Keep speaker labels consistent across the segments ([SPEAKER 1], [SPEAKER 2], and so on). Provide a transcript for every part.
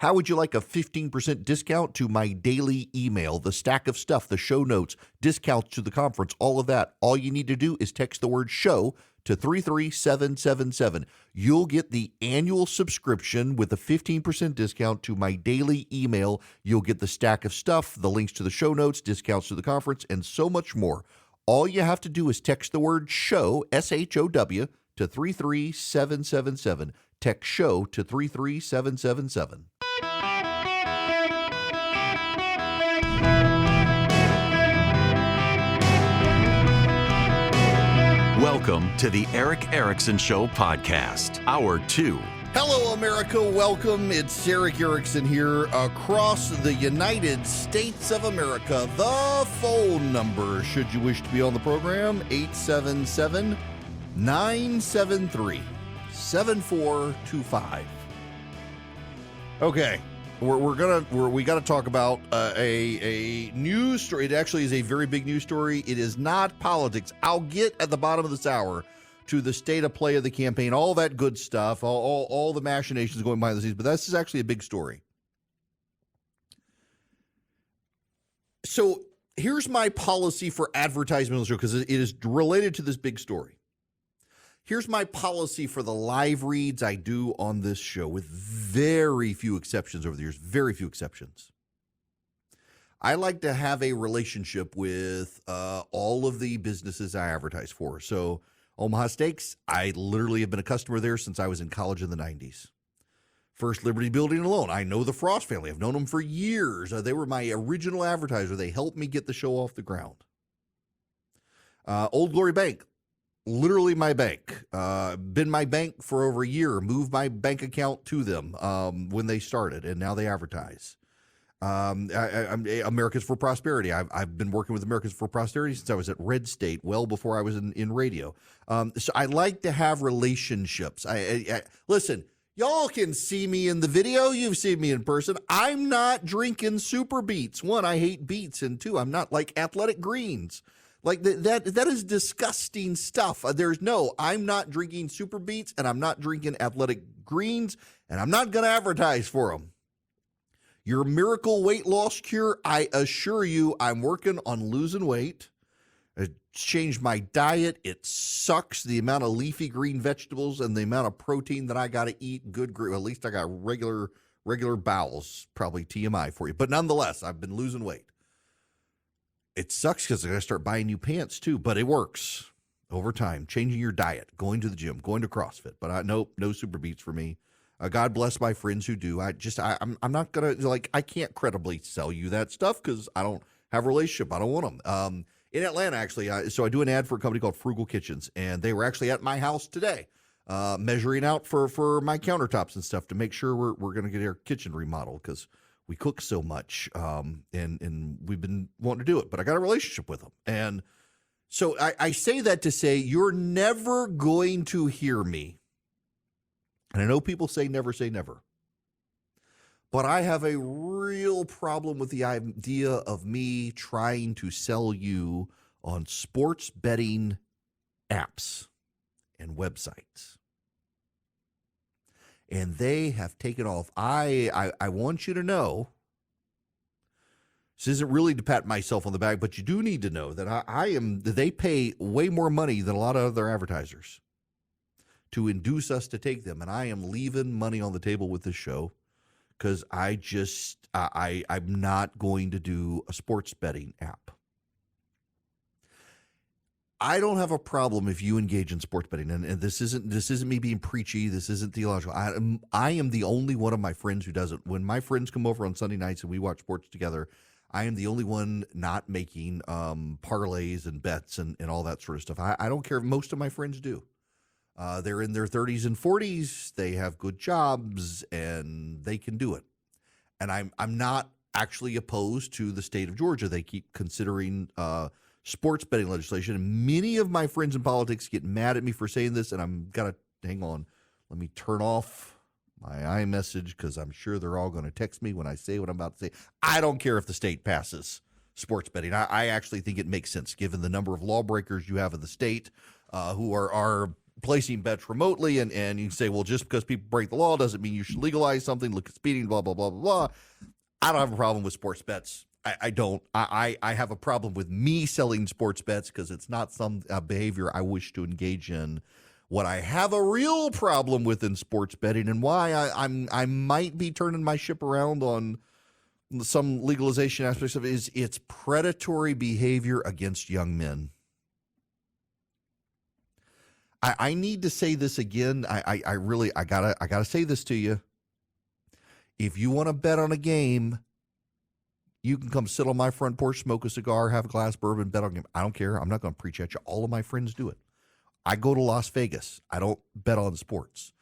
[SPEAKER 1] How would you like a 15% discount to my daily email, the stack of stuff, the show notes, discounts to the conference, all of that? All you need to do is text the word show to 33777. You'll get the annual subscription with a 15% discount to my daily email. You'll get the stack of stuff, the links to the show notes, discounts to the conference, and so much more. All you have to do is text the word show, SHOW, to 33777. Text show to 33777.
[SPEAKER 2] Welcome to the Eric Erickson Show podcast, Hour 2.
[SPEAKER 1] Hello, America. Welcome. It's Eric Erickson here across the United States of America. The phone number, should you wish to be on the program, 877-973-7425. Okay. We got to talk about a news story. It actually is a very big news story. It is not politics. I'll get at the bottom of this hour to the state of play of the campaign, all that good stuff, all the machinations going behind the scenes. But this is actually a big story. So here's my policy for advertisement on the show because it is related to this big story. Here's my policy for the live reads I do on this show, with very few exceptions over the years, very few exceptions. I like to have a relationship with all of the businesses I advertise for. So Omaha Steaks, I literally have been a customer there since I was in college in the 90s. First Liberty Building alone, I know the Frost family. I've known them for years. They were my original advertiser. They helped me get the show off the ground. Old Glory Bank. Literally my bank. Been my bank for over a year. Moved my bank account to them when they started, and now they advertise. Americans for Prosperity. I've been working with Americans for Prosperity since I was at Red State, well before I was in radio. So I like to have relationships. Listen, y'all can see me in the video. You've seen me in person. I'm not drinking Super Beets. One, I hate beets, and two, I'm not like Athletic Greens. Like that is disgusting stuff. I'm not drinking Super Beets, and I'm not drinking Athletic Greens, and I'm not going to advertise for them. Your miracle weight loss cure, I assure you, I'm working on losing weight. I changed my diet. It sucks, the amount of leafy green vegetables and the amount of protein that I got to eat. Good, at least I got regular bowels. Probably TMI for you, but nonetheless, I've been losing weight. It sucks because I got to start buying new pants too, but it works over time. Changing your diet, going to the gym, going to CrossFit, but no Super Beets for me. God bless my friends who do. I'm not gonna, I can't credibly sell you that stuff because I don't have a relationship. I don't want them. In Atlanta, actually, so I do an ad for a company called Frugal Kitchens, and they were actually at my house today, measuring out for my countertops and stuff to make sure we're gonna get our kitchen remodeled because we cook so much, and we've been wanting to do it, but I got a relationship with them. And so I say that to say you're never going to hear me. And I know people say never, but I have a real problem with the idea of me trying to sell you on sports betting apps and websites. And they have taken off. I want you to know, this isn't really to pat myself on the back, but you do need to know that they pay way more money than a lot of other advertisers to induce us to take them. And I am leaving money on the table with this show because I'm not going to do a sports betting app. I don't have a problem if you engage in sports betting, and this isn't me being preachy. This isn't theological. I am the only one of my friends who doesn't. When my friends come over on Sunday nights and we watch sports together, I am the only one not making parlays and bets and all that sort of stuff. I don't care if most of my friends do. They're in their 30s and 40s. They have good jobs, and they can do it. And I'm not actually opposed to the state of Georgia. They keep considering sports betting legislation. And many of my friends in politics get mad at me for saying this, and I'm got to hang on. Let me turn off my iMessage because I'm sure they're all going to text me when I say what I'm about to say. I don't care if the state passes sports betting. I actually think it makes sense given the number of lawbreakers you have in the state who are placing bets remotely, and you say, well, just because people break the law doesn't mean you should legalize something. Look at speeding, blah, blah, blah, blah, blah. I don't have a problem with sports bets. I don't. I have a problem with me selling sports bets because it's not some behavior I wish to engage in. What I have a real problem with in sports betting, and why I might be turning my ship around on some legalization aspects of it, is it's predatory behavior against young men. I need to say this again. I gotta say this to you. If you want to bet on a game, you can come sit on my front porch, smoke a cigar, have a glass of bourbon, bet on a game. I don't care. I'm not going to preach at you. All of my friends do it. I go to Las Vegas. I don't bet on sports.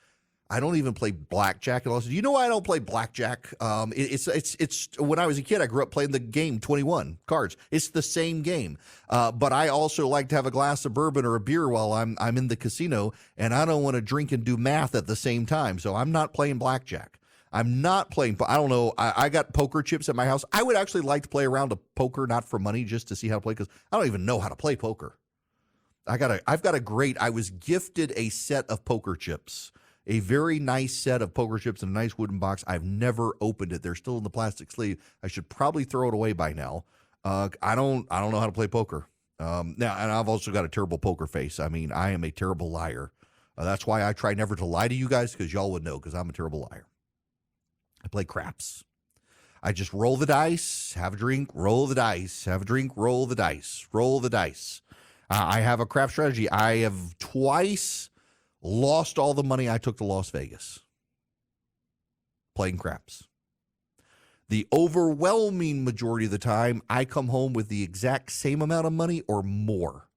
[SPEAKER 1] I don't even play blackjack in Las Vegas. You know why I don't play blackjack? It's when I was a kid, I grew up playing the game 21 cards. It's the same game. But I also like to have a glass of bourbon or a beer while I'm in the casino, and I don't want to drink and do math at the same time. So I'm not playing blackjack. I'm not playing. I don't know. I got poker chips at my house. I would actually like to play a round of poker, not for money, just to see how to play, because I don't even know how to play poker. I was gifted a set of poker chips, a very nice set of poker chips in a nice wooden box. I've never opened it. They're still in the plastic sleeve. I should probably throw it away by now. I don't know how to play poker. Now, and I've also got a terrible poker face. I mean, I am a terrible liar. That's why I try never to lie to you guys, because y'all would know, because I'm a terrible liar. I play craps. I just roll the dice, have a drink, roll the dice, have a drink, roll the dice, roll the dice. I have a crap strategy. I have twice lost all the money I took to Las Vegas playing craps. The overwhelming majority of the time, I come home with the exact same amount of money or more.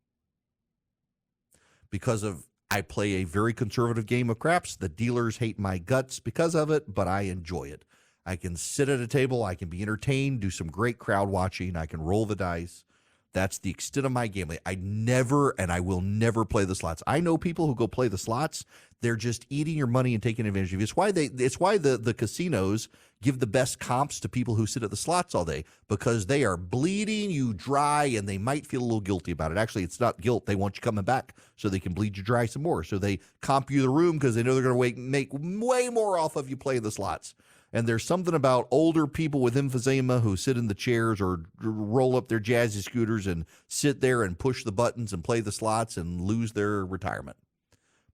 [SPEAKER 1] Because I play a very conservative game of craps. The dealers hate my guts because of it, but I enjoy it. I can sit at a table. I can be entertained, do some great crowd watching. I can roll the dice. That's the extent of my gambling. I never, and I will never play the slots. I know people who go play the slots. They're just eating your money and taking advantage of you. It's why the casinos give the best comps to people who sit at the slots all day, because they are bleeding you dry, and they might feel a little guilty about it. Actually, it's not guilt. They want you coming back so they can bleed you dry some more. So they comp you the room because they know they're going to make way more off of you playing the slots. And there's something about older people with emphysema who sit in the chairs or roll up their jazzy scooters and sit there and push the buttons and play the slots and lose their retirement.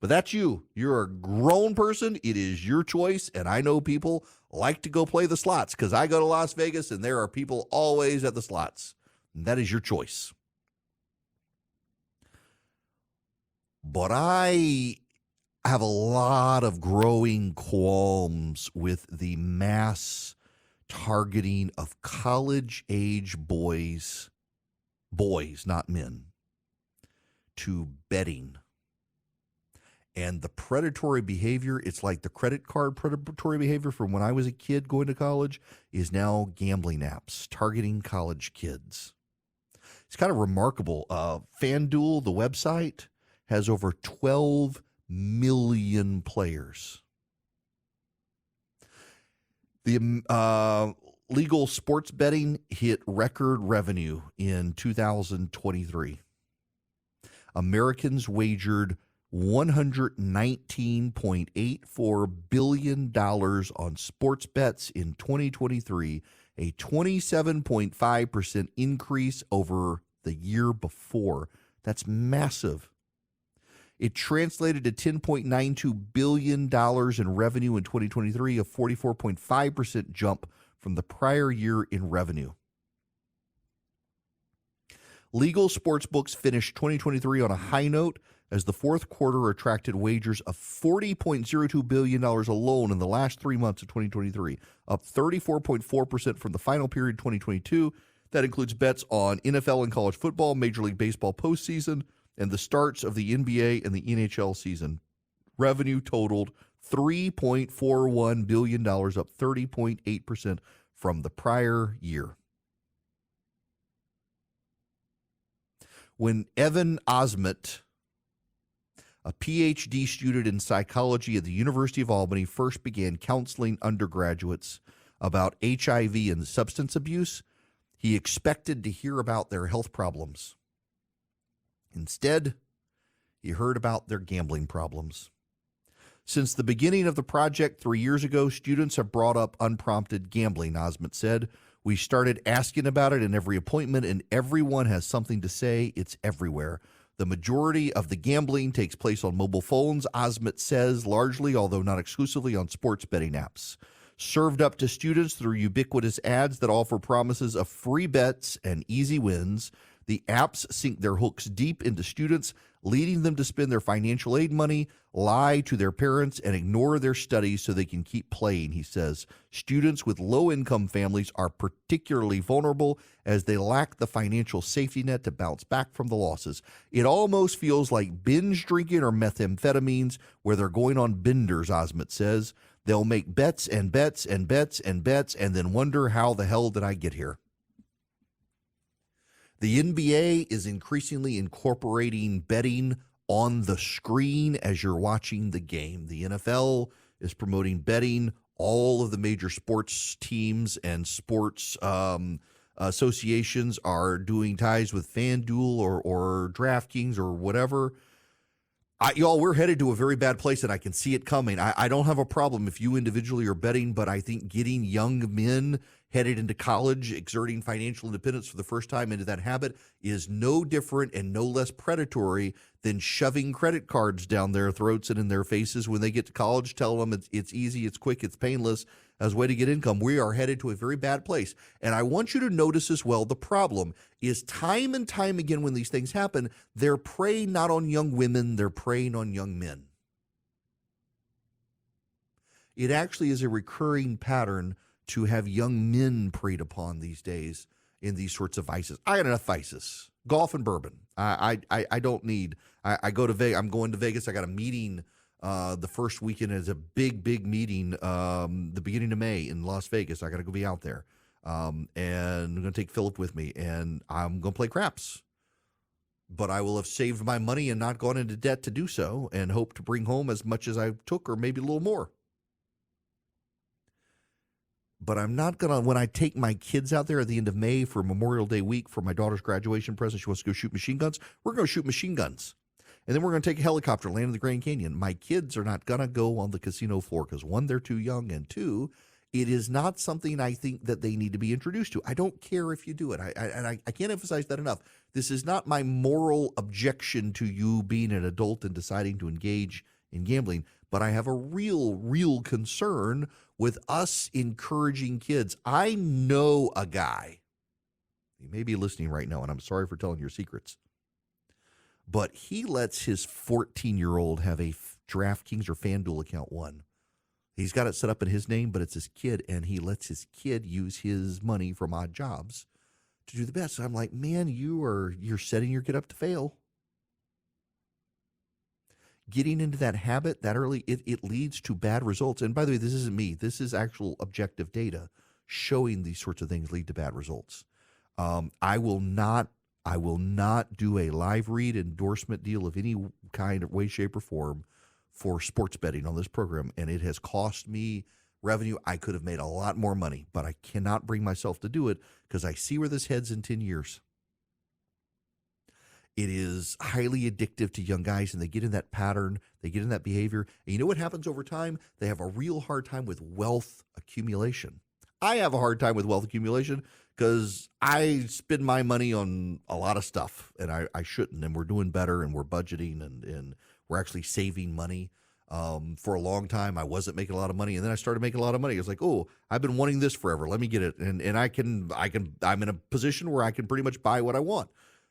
[SPEAKER 1] But that's you. You're a grown person. It is your choice. And I know people like to go play the slots because I go to Las Vegas and there are people always at the slots. And that is your choice. But I have a lot of growing qualms with the mass targeting of college-age boys, not men, to betting. And the predatory behavior, it's like the credit card predatory behavior from when I was a kid going to college, is now gambling apps targeting college kids. It's kind of remarkable. FanDuel, the website, has over 12 million players. The legal sports betting hit record revenue in 2023. Americans wagered $119.84 billion on sports bets in 2023, a 27.5% increase over the year before. That's massive. It translated to $10.92 billion in revenue in 2023, a 44.5% jump from the prior year in revenue. Legal sports books finished 2023 on a high note as the fourth quarter attracted wagers of $40.02 billion alone in the last 3 months of 2023, up 34.4% from the final period 2022. That includes bets on NFL and college football, Major League Baseball postseason, and the starts of the NBA and the NHL season. Revenue totaled $3.41 billion, up 30.8% from the prior year. When Evan Osment, a PhD student in psychology at the University of Albany, first began counseling undergraduates about HIV and substance abuse, he expected to hear about their health problems. Instead, he he heard about their gambling problems. Since the beginning of the project 3 years ago, students have brought up unprompted gambling, Osment said. We started asking about it in every appointment, and everyone has something to say. It's everywhere. The majority of the gambling takes place on mobile phones, Osment says, largely, although not exclusively, on sports betting apps. Served up to students through ubiquitous ads that offer promises of free bets and easy wins, the apps sink their hooks deep into students, leading them to spend their financial aid money, lie to their parents, and ignore their studies so they can keep playing, he says. Students with low-income families are particularly vulnerable as they lack the financial safety net to bounce back from the losses. It almost feels like binge drinking or methamphetamines where they're going on benders, Osment says. They'll make bets and bets and bets and bets and then wonder, how the hell did I get here? The NBA is increasingly incorporating betting on the screen as you're watching the game. The NFL is promoting betting. All of the major sports teams and sports associations are doing ties with FanDuel or DraftKings or whatever. Y'all, we're headed to a very bad place, and I can see it coming. I don't have a problem if you individually are betting, but I think getting young men headed into college, exerting financial independence for the first time into that habit is no different and no less predatory than shoving credit cards down their throats and in their faces when they get to college, tell them it's easy, it's quick, it's painless as a way to get income. We are headed to a very bad place. And I want you to notice as well, the problem is time and time again when these things happen, they're preying not on young women, they're preying on young men. It actually is a recurring pattern to have young men preyed upon these days in these sorts of vices. I got enough vices. Golf and bourbon. I don't need. I go to Vegas. I'm going to Vegas. I got a meeting the first weekend. Is a big meeting the beginning of May in Las Vegas. I got to go be out there. And I'm going to take Philip with me, and I'm going to play craps. But I will have saved my money and not gone into debt to do so, and hope to bring home as much as I took or maybe a little more. But I'm not going to, when I take my kids out there at the end of May for Memorial Day week for my daughter's graduation present, she wants to go shoot machine guns, we're going to shoot machine guns. And then we're going to take a helicopter, land in the Grand Canyon. My kids are not going to go on the casino floor because, one, they're too young, and two, it is not something I think that they need to be introduced to. I don't care if you do it. I can't emphasize that enough. This is not my moral objection to you being an adult and deciding to engage in gambling, but I have a real concern with us encouraging kids. I know a guy, he may be listening right now, and I'm sorry for telling your secrets, but he lets his 14-year-old have a DraftKings or FanDuel account, one. He's got it set up in his name, but it's his kid, and he lets his kid use his money from odd jobs to do the best. So I'm like, man, you're setting your kid up to fail. Getting into that habit that early, it leads to bad results. And by the way, this isn't me. This is actual objective data showing these sorts of things lead to bad results. I will not do a live read endorsement deal of any kind of way, shape, or form for sports betting on this program. And it has cost me revenue. I could have made a lot more money, but I cannot bring myself to do it because I see where this heads in 10 years. It is highly addictive to young guys, and they get in that pattern, they get in that behavior. And you know what happens over time? They have a real hard time with wealth accumulation. I have a hard time with wealth accumulation because I spend my money on a lot of stuff, and I shouldn't. And we're doing better, and we're budgeting, and we're actually saving money. For a long time, I wasn't making a lot of money, and then I started making a lot of money. It's like, oh, I've been wanting this forever. Let me get it, and I'm in a position where I can pretty much buy what I want.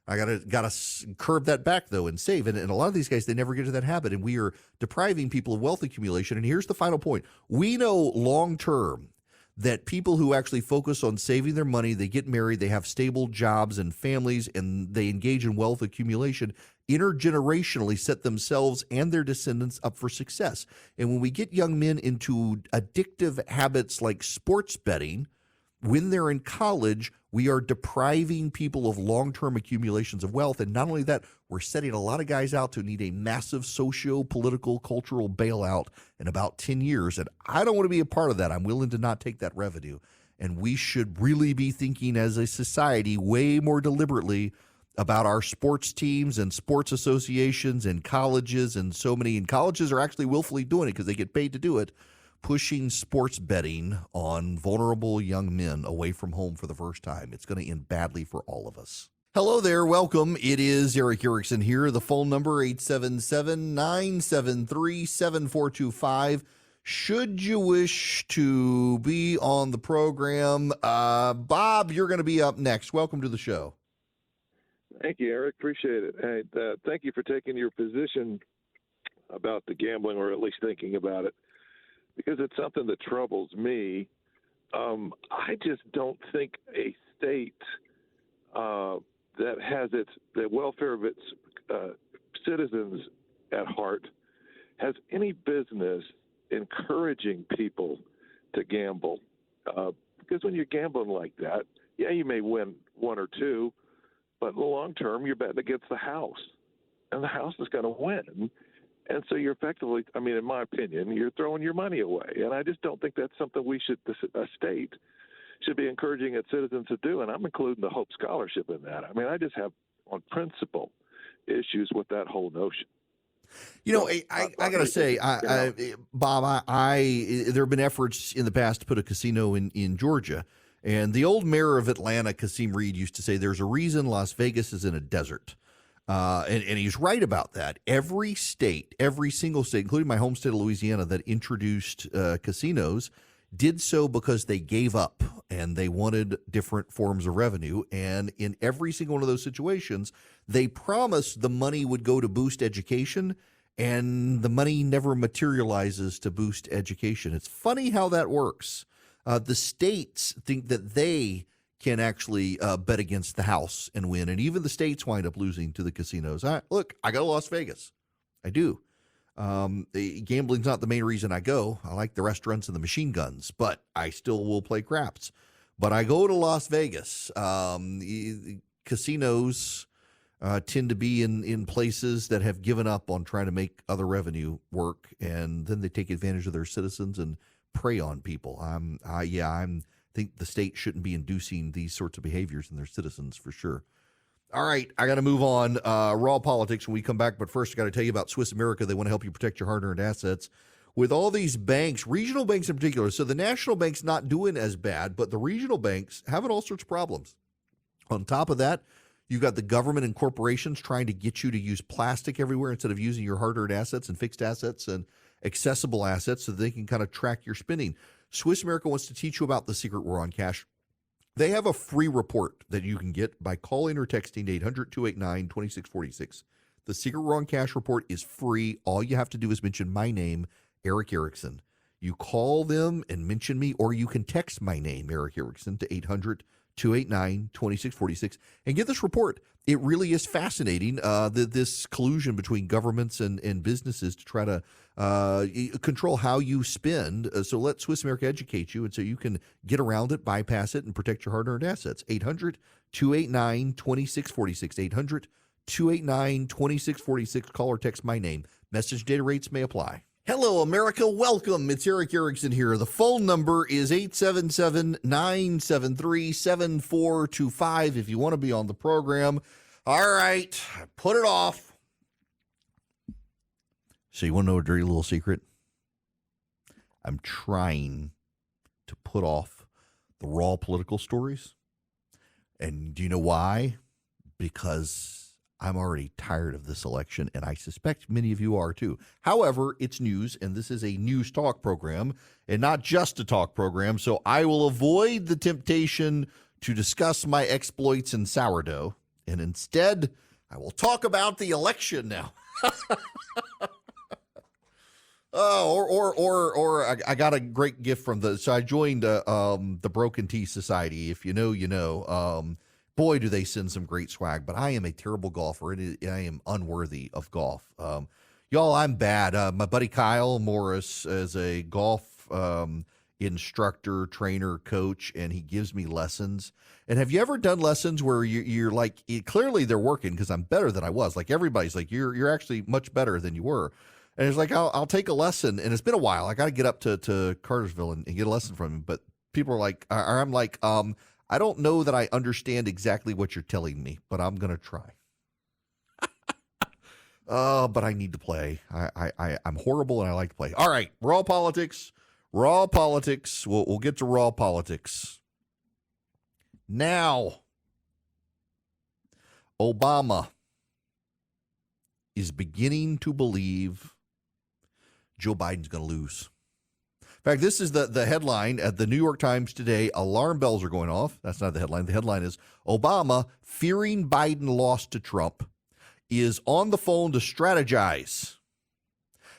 [SPEAKER 1] I gotta curb that back, though, and save. And a lot of these guys, they never get to that habit, and we are depriving people of wealth accumulation. And here's the final point. We know long-term that people who actually focus on saving their money, they get married, they have stable jobs and families, and they engage in wealth accumulation, intergenerationally set themselves and their descendants up for success. And when we get young men into addictive habits like sports betting, when they're in college, we are depriving people of long-term accumulations of wealth. And not only that, we're setting a lot of guys out to need a massive socio-political, cultural bailout in about 10 years. And I don't want to be a part of that. I'm willing to not take that revenue. And we should really be thinking as a society way more deliberately about our sports teams and sports associations and colleges, and so many. And colleges are actually willfully doing it because they get paid to do it, pushing sports betting on vulnerable young men away from home for the first time. It's going to end badly for all of us. Hello there. Welcome. It is Eric Erickson here. The phone number 877-973-7425. Should you wish to be on the program, Bob, you're going to be up next. Welcome to the show.
[SPEAKER 3] Thank you, Eric. Appreciate it. Hey, thank you for taking your position about the gambling, or at least thinking about it, because it's something that troubles me. I just don't think a state that has the welfare of its citizens at heart has any business encouraging people to gamble. Because when you're gambling like that, yeah, you may win one or two, but in the long term, you're betting against the house, and the house is going to win. And so you're effectively, I mean, in my opinion, you're throwing your money away. And I just don't think that's something a state should be encouraging its citizens to do. And I'm including the Hope Scholarship in that. I mean, I just have, on principle, issues with that whole notion.
[SPEAKER 1] You know, I got to say, Bob, there have been efforts in the past to put a casino in Georgia. And the old mayor of Atlanta, Kasim Reed, used to say there's a reason Las Vegas is in a desert. And he's right about that. Every single state, including my home state of Louisiana, that introduced casinos did so because they gave up and they wanted different forms of revenue. And in every single one of those situations, they promised the money would go to boost education, and the money never materializes to boost education. It's funny how that works. The states think that they can actually bet against the house and win, and even the states wind up losing to the casinos. Look, I go to Las Vegas. I do. Gambling's not the main reason I go. I like the restaurants and the machine guns, but I still will play craps. But I go to Las Vegas. Casinos tend to be in places that have given up on trying to make other revenue work, and then they take advantage of their citizens and prey on people. I think the state shouldn't be inducing these sorts of behaviors in their citizens for sure. All right, I got to move on. Raw politics when we come back, but first I got to tell you about Swiss America. They want to help you protect your hard-earned assets with all these banks, regional banks in particular. So the national bank's not doing as bad, but the regional banks having all sorts of problems. On top of that, you've got the government and corporations trying to get you to use plastic everywhere instead of using your hard-earned assets and fixed assets and accessible assets so they can kind of track your spending. Swiss America wants to teach you about the secret war on cash. They have a free report that you can get by calling or texting 800-289-2646. The Secret War on Cash report is free. All you have to do is mention my name, Eric Erickson. You call them and mention me, or you can text my name, Eric Erickson, to 800-289-2646 and get this report. It really is fascinating, this collusion between governments and businesses to try to control how you spend. So let Swiss America educate you, and so you can get around it, bypass it, and protect your hard-earned assets. 800-289-2646. 800-289-2646. Call or text my name. Message data rates may apply. Hello, America. Welcome. It's Eric Erickson here. The phone number is 877-973-7425 if you want to be on the program. All right. Put it off. So you want to know a dirty little secret? I'm trying to put off the raw political stories. And do you know why? Because I'm already tired of this election, and I suspect many of you are too. However, it's news, and this is a news talk program, and not just a talk program, so I will avoid the temptation to discuss my exploits in sourdough, and instead, I will talk about the election now. I got a great gift from so I joined the Broken Tea Society. If you know, you know. Boy, do they send some great swag, but I am a terrible golfer, and I am unworthy of golf. Y'all, I'm bad. My buddy Kyle Morris is a golf instructor, trainer, coach, and he gives me lessons. And have you ever done lessons where you're like, clearly they're working because I'm better than I was. Like everybody's like, you're actually much better than you were. And it's like, I'll take a lesson, and it's been a while. I got to get up to Cartersville and get a lesson from him. But people are like, I'm like, I don't know that I understand exactly what you're telling me, but I'm going to try. But I need to play. I'm horrible and I like to play. All right, raw politics. Raw politics. We'll get to raw politics. Now, Obama is beginning to believe Joe Biden's going to lose. In fact, this is the headline at the New York Times today. Alarm bells are going off. That's not the headline. The headline is Obama, fearing Biden lost to Trump, is on the phone to strategize.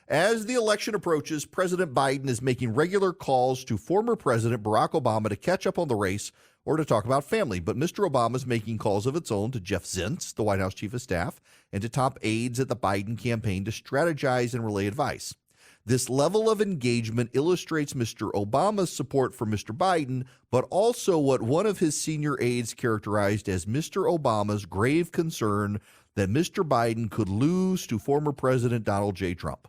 [SPEAKER 1] As the election approaches, President Biden is making regular calls to former President Barack Obama to catch up on the race or to talk about family. But Mr. Obama is making calls of its own to Jeff Zients, the White House chief of staff, and to top aides at the Biden campaign to strategize and relay advice. This level of engagement illustrates Mr. Obama's support for Mr. Biden, but also what one of his senior aides characterized as Mr. Obama's grave concern that Mr. Biden could lose to former President Donald J. Trump.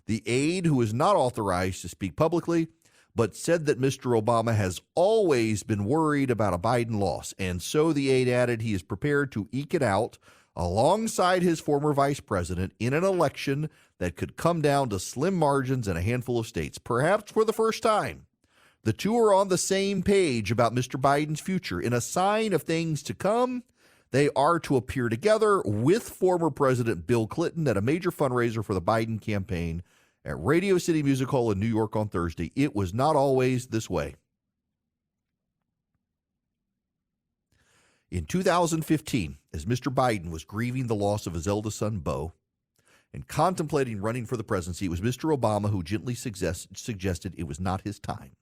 [SPEAKER 1] The aide, who is not authorized to speak publicly, but said that Mr. Obama has always been worried about a Biden loss, and so the aide added he is prepared to eke it out alongside his former vice president in an election that could come down to slim margins in a handful of states, perhaps for the first time. The two are on the same page about Mr. Biden's future. In a sign of things to come, they are to appear together with former President Bill Clinton at a major fundraiser for the Biden campaign at Radio City Music Hall in New York on Thursday. It was not always this way. In 2015, as Mr. Biden was grieving the loss of his eldest son, Beau, and contemplating running for the presidency, it was Mr. Obama who gently suggested it was not his time.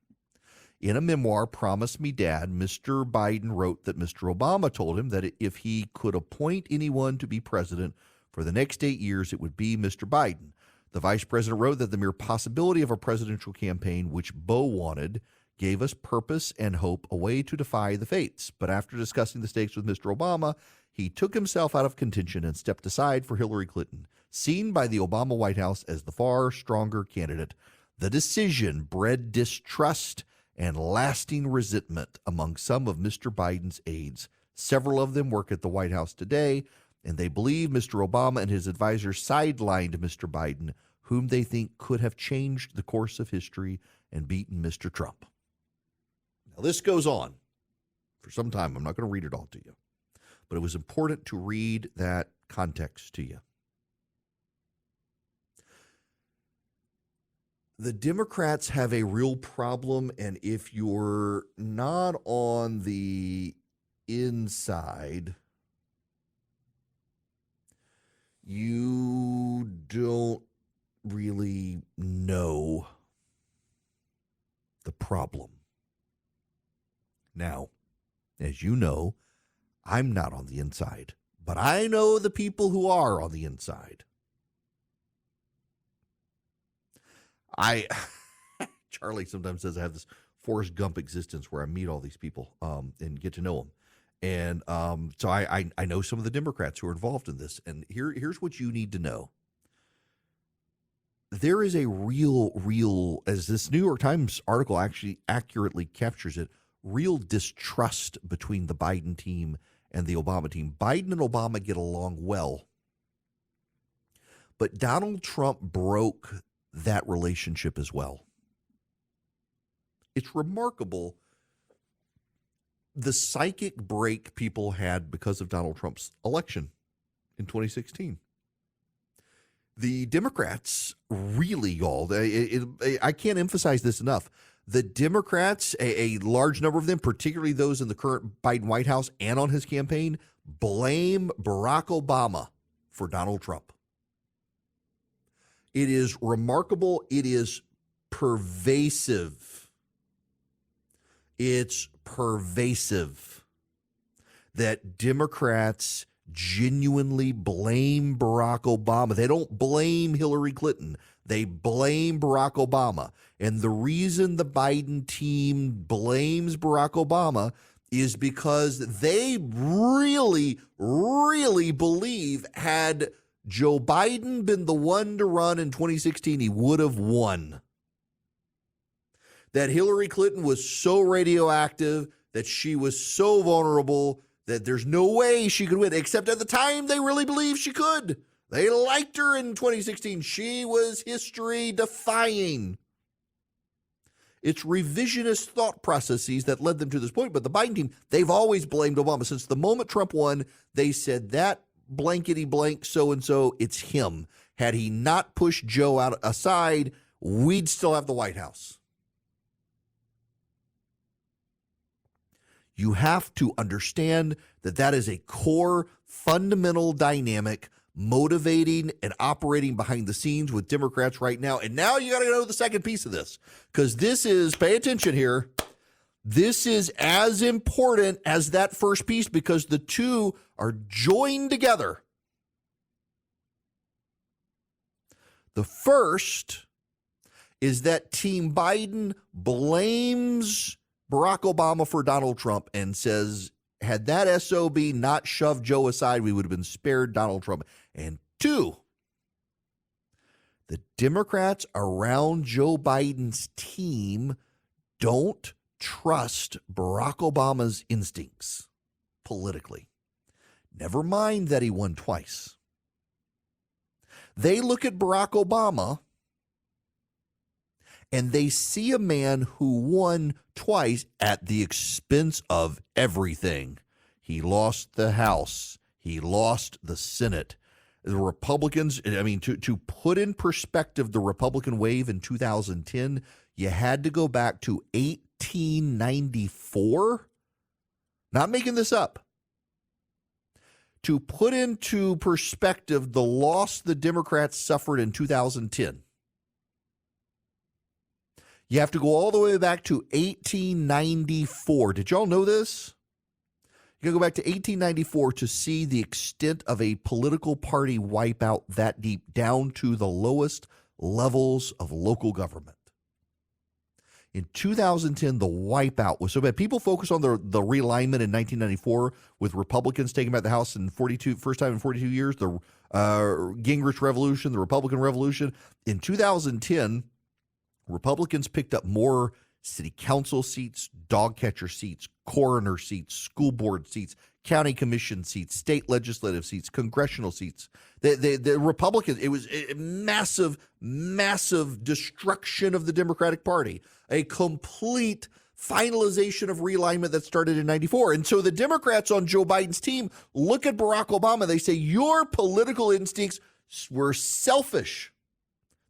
[SPEAKER 1] In a memoir, Promise Me Dad, Mr. Biden wrote that Mr. Obama told him that if he could appoint anyone to be president for the next 8 years, it would be Mr. Biden. The vice president wrote that the mere possibility of a presidential campaign, which Beau wanted, gave us purpose and hope, a way to defy the fates. But after discussing the stakes with Mr. Obama, he took himself out of contention and stepped aside for Hillary Clinton, seen by the Obama White House as the far stronger candidate. The decision bred distrust and lasting resentment among some of Mr. Biden's aides. Several of them work at the White House today, and they believe Mr. Obama and his advisors sidelined Mr. Biden, whom they think could have changed the course of history and beaten Mr. Trump. Now, this goes on for some time. I'm not going to read it all to you, but it was important to read that context to you. The Democrats have a real problem, and if you're not on the inside, you don't really know the problem. Now, as you know, I'm not on the inside, but I know the people who are on the inside. Charlie sometimes says I have this Forrest Gump existence where I meet all these people and get to know them. And so I know some of the Democrats who are involved in this. And here's what you need to know. There is a real, as this New York Times article actually accurately captures it, real distrust between the Biden team and the Obama team. Biden and Obama get along well. But Donald Trump broke that relationship as well. It's remarkable the psychic break people had because of Donald Trump's election in 2016. The Democrats really, y'all, I can't emphasize this enough. The Democrats, a large number of them, particularly those in the current Biden White House and on his campaign, blame Barack Obama for Donald Trump. It is remarkable. It is pervasive. It's pervasive that Democrats genuinely blame Barack Obama. They don't blame Hillary Clinton. They blame Barack Obama. And the reason the Biden team blames Barack Obama is because they really, really believe had Joe Biden been the one to run in 2016, he would have won. That Hillary Clinton was so radioactive, that she was so vulnerable that there's no way she could win, except at the time they really believed she could. They liked her in 2016. She was history defying. It's revisionist thought processes that led them to this point. But the Biden team, they've always blamed Obama. Since the moment Trump won, they said that blankety blank so-and-so, it's him. Had he not pushed Joe out aside, we'd still have the White House. You have to understand that that is a core fundamental dynamic motivating and operating behind the scenes with Democrats right now. And now you got to know the second piece of this, because this is, pay attention here, this is as important as that first piece because the two are joined together. The first is that Team Biden blames Barack Obama for Donald Trump and says, had that SOB not shoved Joe aside, we would have been spared Donald Trump. And two, the Democrats around Joe Biden's team don't trust Barack Obama's instincts politically. Never mind that he won twice. They look at Barack Obama and they see a man who won twice at the expense of everything. He lost the House. He lost the Senate. The Republicans, I mean, to put in perspective the Republican wave in 2010, you had to go back to 1894. Not making this up. To put into perspective the loss the Democrats suffered in 2010. You have to go all the way back to 1894. Did y'all know this? You can go back to 1894 to see the extent of a political party wipeout that deep down to the lowest levels of local government. In 2010, the wipeout was so bad. People focus on the realignment in 1994 with Republicans taking back the House in first time in 42 years, the Gingrich Revolution, the Republican Revolution. In 2010, Republicans picked up more city council seats, dog catcher seats, coroner seats, school board seats, county commission seats, state legislative seats, congressional seats. The Republicans, it was a massive, massive destruction of the Democratic Party, a complete finalization of realignment that started in 94. And so the Democrats on Joe Biden's team look at Barack Obama. They say, your political instincts were selfish.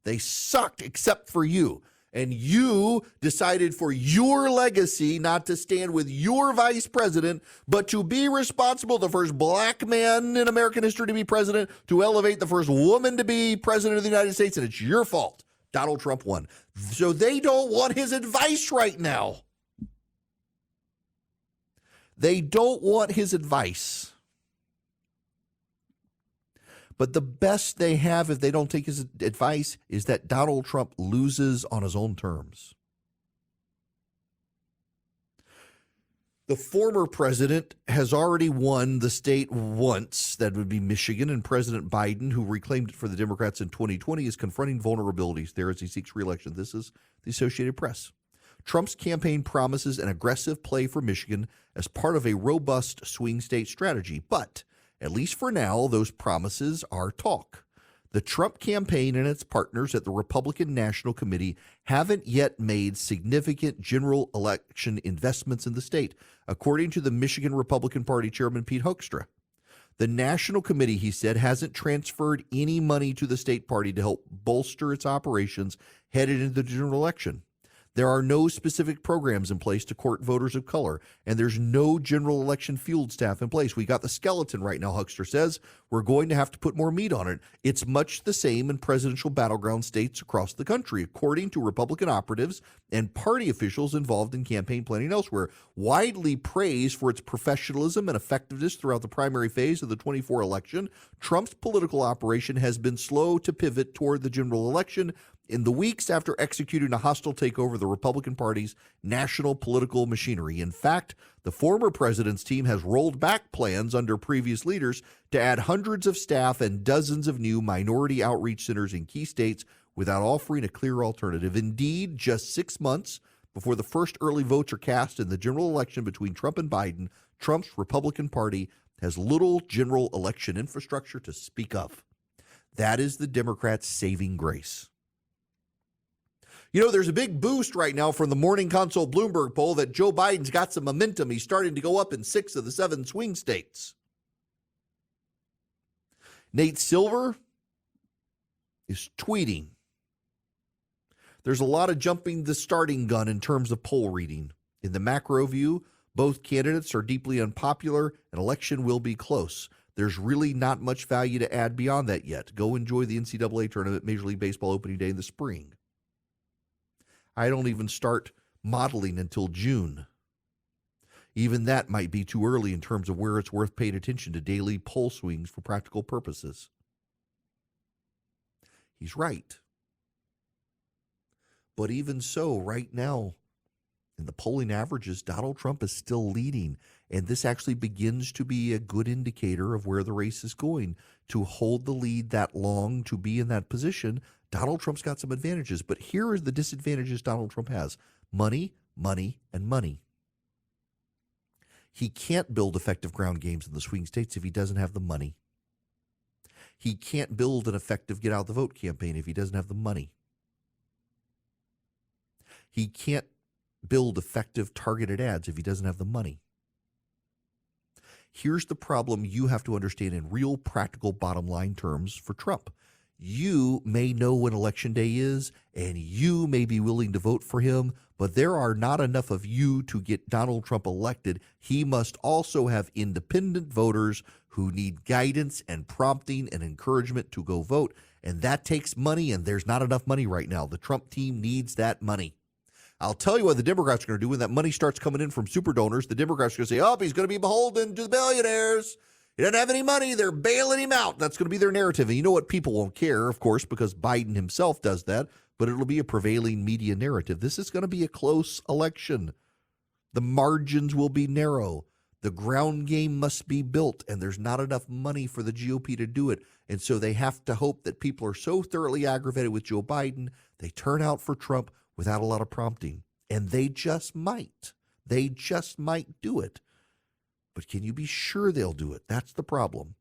[SPEAKER 1] They sucked except for you. And you decided for your legacy not to stand with your vice president, but to be responsible, the first black man in American history to be president, to elevate the first woman to be president of the United States, and it's your fault. Donald Trump won. So they don't want his advice right now. They don't want his advice. But the best they have if they don't take his advice is that Donald Trump loses on his own terms. The former president has already won the state once. That would be Michigan. And President Biden, who reclaimed it for the Democrats in 2020, is confronting vulnerabilities there as he seeks re-election. This is the Associated Press. Trump's campaign promises an aggressive play for Michigan as part of a robust swing state strategy. But at least for now, those promises are talk. The Trump campaign and its partners at the Republican National Committee haven't yet made significant general election investments in the state, according to the Michigan Republican Party chairman Pete Hoekstra. The National Committee, he said, hasn't transferred any money to the state party to help bolster its operations headed into the general election. There are no specific programs in place to court voters of color, and there's no general election field staff in place. We got the skeleton right now, Huckster says. We're going to have to put more meat on it. It's much the same in presidential battleground states across the country, according to Republican operatives and party officials involved in campaign planning elsewhere. Widely praised for its professionalism and effectiveness throughout the primary phase of the 24 election, Trump's political operation has been slow to pivot toward the general election in the weeks after executing a hostile takeover of the Republican Party's national political machinery. In fact, the former president's team has rolled back plans under previous leaders to add hundreds of staff and dozens of new minority outreach centers in key states without offering a clear alternative. Indeed, just 6 months before the first early votes are cast in the general election between Trump and Biden, Trump's Republican Party has little general election infrastructure to speak of. That is the Democrats' saving grace. You know, there's a big boost right now from the Morning Consult Bloomberg poll that Joe Biden's got some momentum. He's starting to go up in 6 of the 7 swing states. Nate Silver is tweeting. There's a lot of jumping the starting gun in terms of poll reading. In the macro view, both candidates are deeply unpopular. An election will be close. There's really not much value to add beyond that yet. Go enjoy the NCAA tournament, Major League Baseball opening day in the spring. I don't even start modeling until June. Even that might be too early in terms of where it's worth paying attention to daily poll swings for practical purposes. He's right. But even so, right now, in the polling averages, Donald Trump is still leading. And this actually begins to be a good indicator of where the race is going. To hold the lead that long, to be in that position, Donald Trump's got some advantages. But here are the disadvantages Donald Trump has. Money, money, and money. He can't build effective ground games in the swing states if he doesn't have the money. He can't build an effective get out the vote campaign if he doesn't have the money. He can't build effective targeted ads if he doesn't have the money. Here's the problem you have to understand in real practical bottom line terms for Trump. You may know when election day is, and you may be willing to vote for him, but there are not enough of you to get Donald Trump elected. He must also have independent voters who need guidance and prompting and encouragement to go vote, and that takes money, and there's not enough money right now. The Trump team needs that money. I'll tell you what the Democrats are going to do when that money starts coming in from super donors. The Democrats are going to say, oh, he's going to be beholden to the billionaires. He doesn't have any money. They're bailing him out. That's going to be their narrative. And you know what? People won't care, of course, because Biden himself does that, but it'll be a prevailing media narrative. This is going to be a close election. The margins will be narrow. The ground game must be built, and there's not enough money for the GOP to do it. And so they have to hope that people are so thoroughly aggravated with Joe Biden, they turn out for Trump without a lot of prompting. And they just might. They just might do it. But can you be sure they'll do it? That's the problem.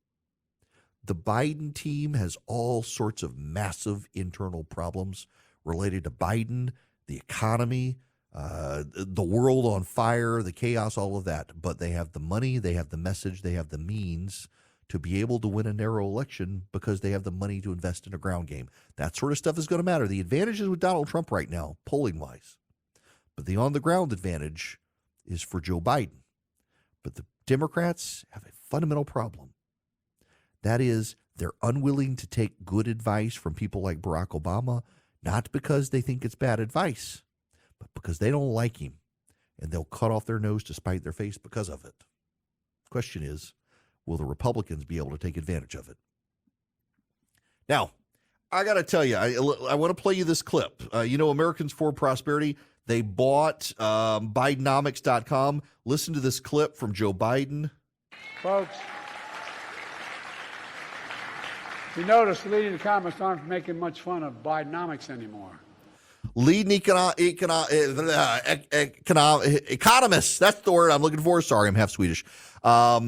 [SPEAKER 1] The Biden team has all sorts of massive internal problems related to Biden, the economy, the world on fire, the chaos, all of that. But they have the money, they have the message, they have the means to be able to win a narrow election because they have the money to invest in a ground game. That sort of stuff is going to matter. The advantage is with Donald Trump right now, polling-wise. But the on-the-ground advantage is for Joe Biden. But the Democrats have a fundamental problem. That is, they're unwilling to take good advice from people like Barack Obama, not because they think it's bad advice, but because they don't like him, and they'll cut off their nose to spite their face because of it. The question is, will the Republicans be able to take advantage of it? Now, I got to tell you, I want to play you this clip. Americans for Prosperity, they bought Bidenomics.com. Listen to this clip from Joe Biden.
[SPEAKER 4] Folks, you notice the leading economists aren't making much fun of Bidenomics anymore.
[SPEAKER 1] Leading economists, that's the word I'm looking for. Sorry, I'm half Swedish. Are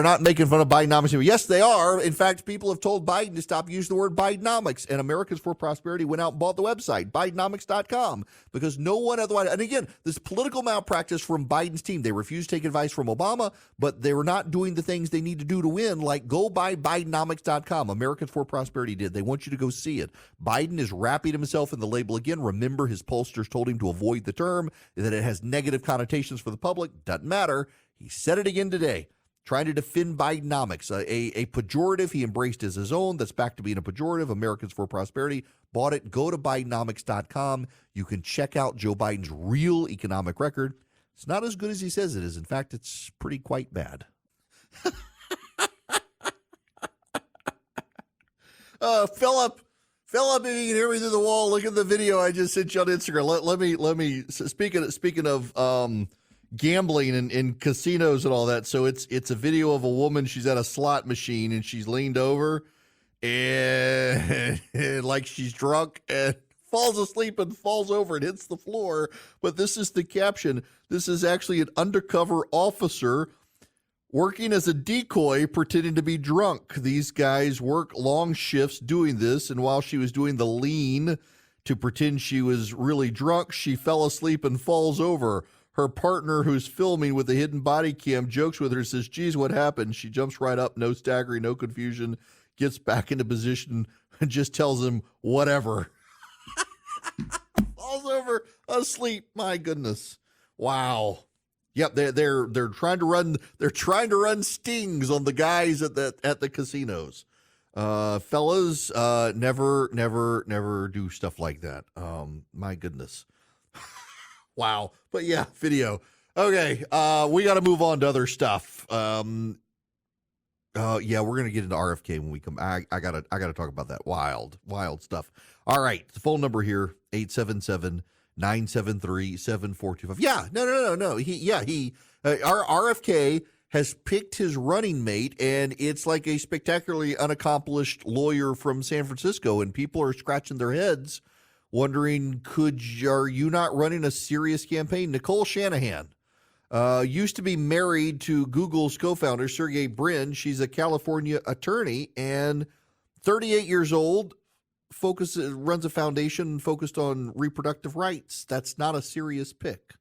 [SPEAKER 1] not making fun of Bidenomics anymore. Yes, they are. In fact, people have told Biden to stop using the word Bidenomics, and Americans for Prosperity went out and bought the website, Bidenomics.com, because no one otherwise. And again, this political malpractice from Biden's team. They refused to take advice from Obama, but they were not doing the things they need to do to win, like go buy Bidenomics.com. Americans for Prosperity did. They want you to go see it. Biden is wrapping himself in the label again. Remember, his pollsters told him to avoid the term, that it has negative connotations for the public. Doesn't matter. He said it again today, trying to defend Bidenomics, a pejorative he embraced as his own. That's back to being a pejorative. Americans for Prosperity bought it. Go to Bidenomics.com. You can check out Joe Biden's real economic record. It's not as good as he says it is. In fact, it's pretty quite bad. Philip, if you can hear me through the wall, look at the video I just sent you on Instagram. Let me. Speaking of gambling and casinos and all that. So it's a video of a woman. She's at a slot machine and she's leaned over and like she's drunk, and falls asleep and falls over and hits the floor. But this is the caption. This is actually an undercover officer working as a decoy, pretending to be drunk. These guys work long shifts doing this, and while she was doing the lean to pretend she was really drunk, she fell asleep and falls over. Her partner, who's filming with a hidden body cam, jokes with her, says, geez, what happened? She jumps right up, no staggering, no confusion, gets back into position, and just tells him, whatever. Falls over, asleep. My goodness. Wow. Yep, they're trying to run stings on the guys at the casinos. Fellas, never do stuff like that. My goodness. Wow. But yeah, video. Okay, we got to move on to other stuff. Yeah, we're gonna get into RFK when we come. I gotta talk about that wild stuff. All right, the phone number here 877-973-7425. Yeah, no. Our RFK has picked his running mate, and it's like a spectacularly unaccomplished lawyer from San Francisco, and people are scratching their heads, wondering, are you not running a serious campaign? Nicole Shanahan used to be married to Google's co-founder, Sergey Brin. She's a California attorney and 38 years old, runs a foundation focused on reproductive rights. That's not a serious pick.